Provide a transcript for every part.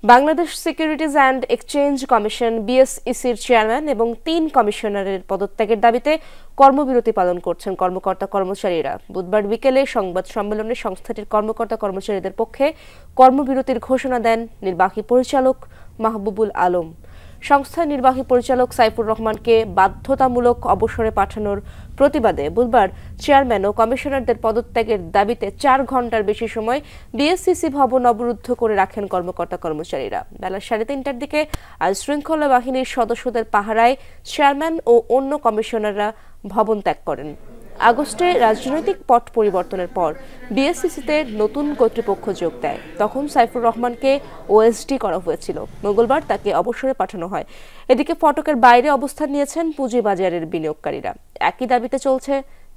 Bangladesh securities and exchange commission বিএসইসির chairman এবং ৩ কমিশনারের পদত্যাগের দাবিতে কর্মবিরতি পালন করছেন কর্মকর্তা কর্মচারীরা। বুধবার বিকেলে সংবাদ সম্মেলনে সংস্থাটির কর্মকর্তা কর্মচারীদের পক্ষে কর্মবিরতির ঘোষণা দেন নির্বাহী পরিচালক মাহবুবুল আলম। সংস্থার নির্বাহী পরিচালক সাইফুর রহমানকে বাধ্যতামূলক অবসরে পাঠানোর প্রতিবাদে বুধবার চেয়ারম্যান ও কমিশনারদের পদত্যাগের দাবিতে ৪ ঘণ্টার বেশি সময় বিএসইসি ভবন অবরুদ্ধ করে রাখেন কর্মকর্তা কর্মচারীরা। বেলা ৩:৩০টার দিকে আইনশৃঙ্খলা বাহিনীর সদস্যদের পাহারায় চেয়ারম্যান ও অন্য কমিশনাররা ভবন ত্যাগ করেন। আগস্টে রাজনৈতিক পট পরিবর্তনের পর বিএসইসিতে নতুন কর্তৃপক্ষ যোগ দেয়। তখন সাইফুর রহমানকে ওএসডি করা হয়েছিল। মঙ্গলবার তাকে অবসরে পাঠানো হয়। এদিকে ফটকের বাইরে অবস্থান নিয়েছেন পুঁজিবাজারের বিনিয়োগকারীরা। একই দাবিতে চলছে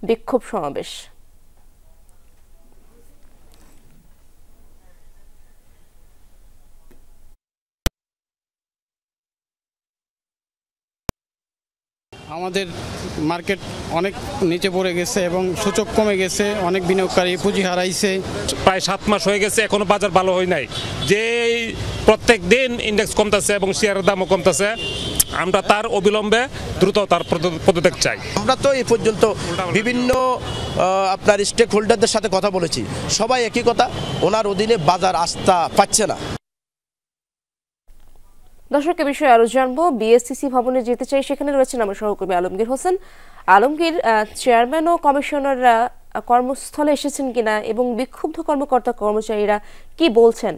বিক্ষোভ সমাবেশ। আমাদের মার্কেট অনেক নিচে পড়ে গেছে এবং সূচক কমে গেছে, অনেক বিনিয়োগকারী পুঁজি হারাইছে। প্রায় ৭ মাস হয়ে গেছে, এখনো বাজার ভালো হয় নাই। যে প্রত্যেক দিন ইন্ডেক্স কমতেছে এবং শেয়ারের দামও কমতেছে। আমরা তার অবিলম্বে দ্রুত তার পদত্যাগ চাই। আমরা তো এই পর্যন্ত বিভিন্ন আপনার স্টেক হোল্ডারদের সাথে কথা বলেছি, সবাই একই কথা, ওনার অধীনে বাজার আস্থা পাচ্ছে না। দর্শক, এ বিষয়ে আরো জানবো। বিএসইসি ভবনে যেতে চাই, সেখানে রয়েছেন আমার সহকর্মী আলমগীর হোসেন। আলমগীর, চেয়ারম্যান ও কমিশনাররা কর্মস্থলে এসেছেন কিনা এবং বিক্ষুব্ধ কর্মকর্তা কর্মচারীরা কি বলছেন?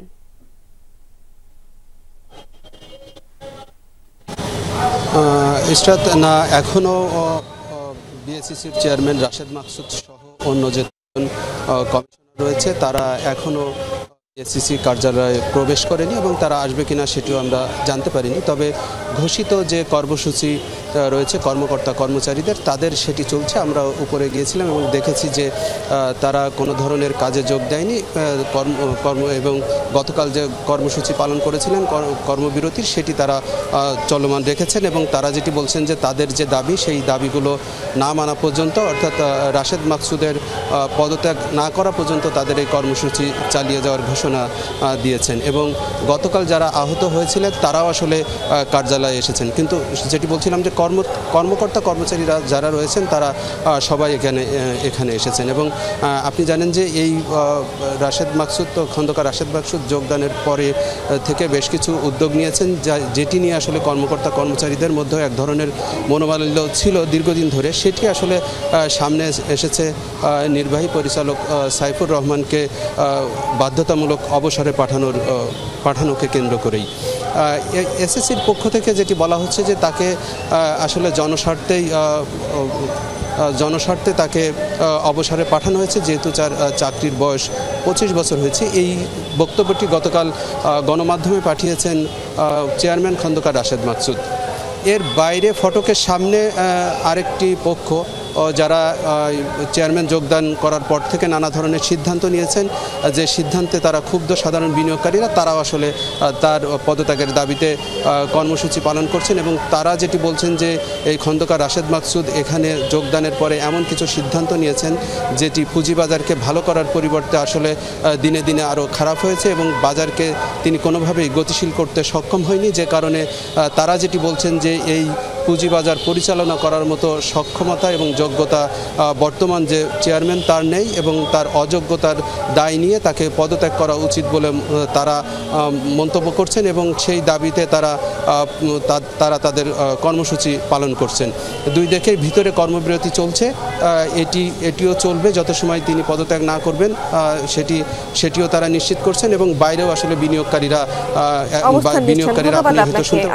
ইশরাত, না, এখনো বিএসইসির চেয়ারম্যান রাশেদ মাকসুদ সহ অন্য যে কমিশনার রয়েছে তারা এখনো বিএসইসি কার্যালয়ে প্রবেশ করেনি এবং তারা আসবে কিনা সেটিও আমরা জানতে পারিনি। তবে ঘোষিত যে কর্মসূচি রয়েছে কর্মকর্তা কর্মচারীদের, তাদের সেটি চলছে। আমরা উপরে গিয়েছিলাম এবং দেখেছি যে তারা কোনো ধরনের কাজে যোগ দেয়নি। কর্ম এবং গতকাল যে কর্মসূচি পালন করেছিলেন কর্মবিরতির, সেটি তারা চলমান রেখেছেন এবং তারা যেটি বলছেন যে তাদের যে দাবি, সেই দাবিগুলো না মানা পর্যন্ত, অর্থাৎ রাশেদ মাকসুদের পদত্যাগ না করা পর্যন্ত তাদের এই কর্মসূচি চালিয়ে যাওয়ার ঘোষণা দিয়েছেন। এবং গতকাল যারা আহত হয়েছিলেন তারাও আসলে কার্যালয়ে এসেছেন। কিন্তু যেটি বলছিলাম যে কর্মকর্তা কর্মচারীরা যারা রয়েছেন তারা সবাই এখানে এসেছেন। এবং আপনি জানেন যে এই খন্দকার রাশেদ মাকসুদ যোগদানের পরে থেকে বেশ কিছু উদ্যোগ নিয়েছেন, যেটি নিয়ে আসলে কর্মকর্তা কর্মচারীদের মধ্যে এক ধরনের মনোমালিন্য ছিল দীর্ঘদিন ধরে। সেটি আসলে সামনে এসেছে নির্বাহী পরিচালক সাইফুর রহমানকে বাধ্যতামূলক অবসরে পাঠানোকে কেন্দ্র করেই এসএসসির পক্ষ থেকে যেটি বলা হচ্ছে যে তাকে আসলে জনস্বার্থে তাকে অবসরে পাঠানো হয়েছে, যেহেতু চাকরির বয়স 25 বছর হয়েছে। এই বক্তব্যটি গতকাল গণমাধ্যমে পাঠিয়েছেন চেয়ারম্যান খন্দকার রাশেদ মাকসুদ। এর বাইরে ফটকের সামনে আরেকটি পক্ষ যারা চেয়ারম্যান যোগদান করার পর থেকে নানা ধরনের সিদ্ধান্ত নিয়েছেন, যে সিদ্ধান্তে তারা ক্ষুব্ধ সাধারণ বিনিয়োগকারীরা, তারাও আসলে তার পদত্যাগের দাবিতে কর্মসূচি পালন করছেন। এবং তারা যেটি বলছেন যে এই খন্দকার রাশেদ মাকসুদ এখানে যোগদানের পরে এমন কিছু সিদ্ধান্ত নিয়েছেন যেটি পুঁজিবাজারকে ভালো করার পরিবর্তে আসলে দিনে দিনে আরও খারাপ হয়েছে এবং বাজারকে তিনি কোনোভাবেই গতিশীল করতে সক্ষম হয়নি। যে কারণে তারা যেটি বলছেন যে এই পুঁজিবাজার পরিচালনা করার মতো সক্ষমতা এবং যোগ্যতা বর্তমান যে চেয়ারম্যান তার নেই এবং তার অযোগ্যতার দায় নিয়ে তাকে পদত্যাগ করা উচিত বলে তারা মন্তব্য করছেন এবং সেই দাবিতে তারা তাদের কর্মসূচি পালন করছেন। দুই দেশের ভিতরে কর্মবিরতি চলছে, এটিও চলবে যত সময় তিনি পদত্যাগ না করবেন, সেটিও তারা নিশ্চিত করছেন। এবং বাইরেও আসলে বিনিয়োগকারীরা আপনি হয়তো শুনতে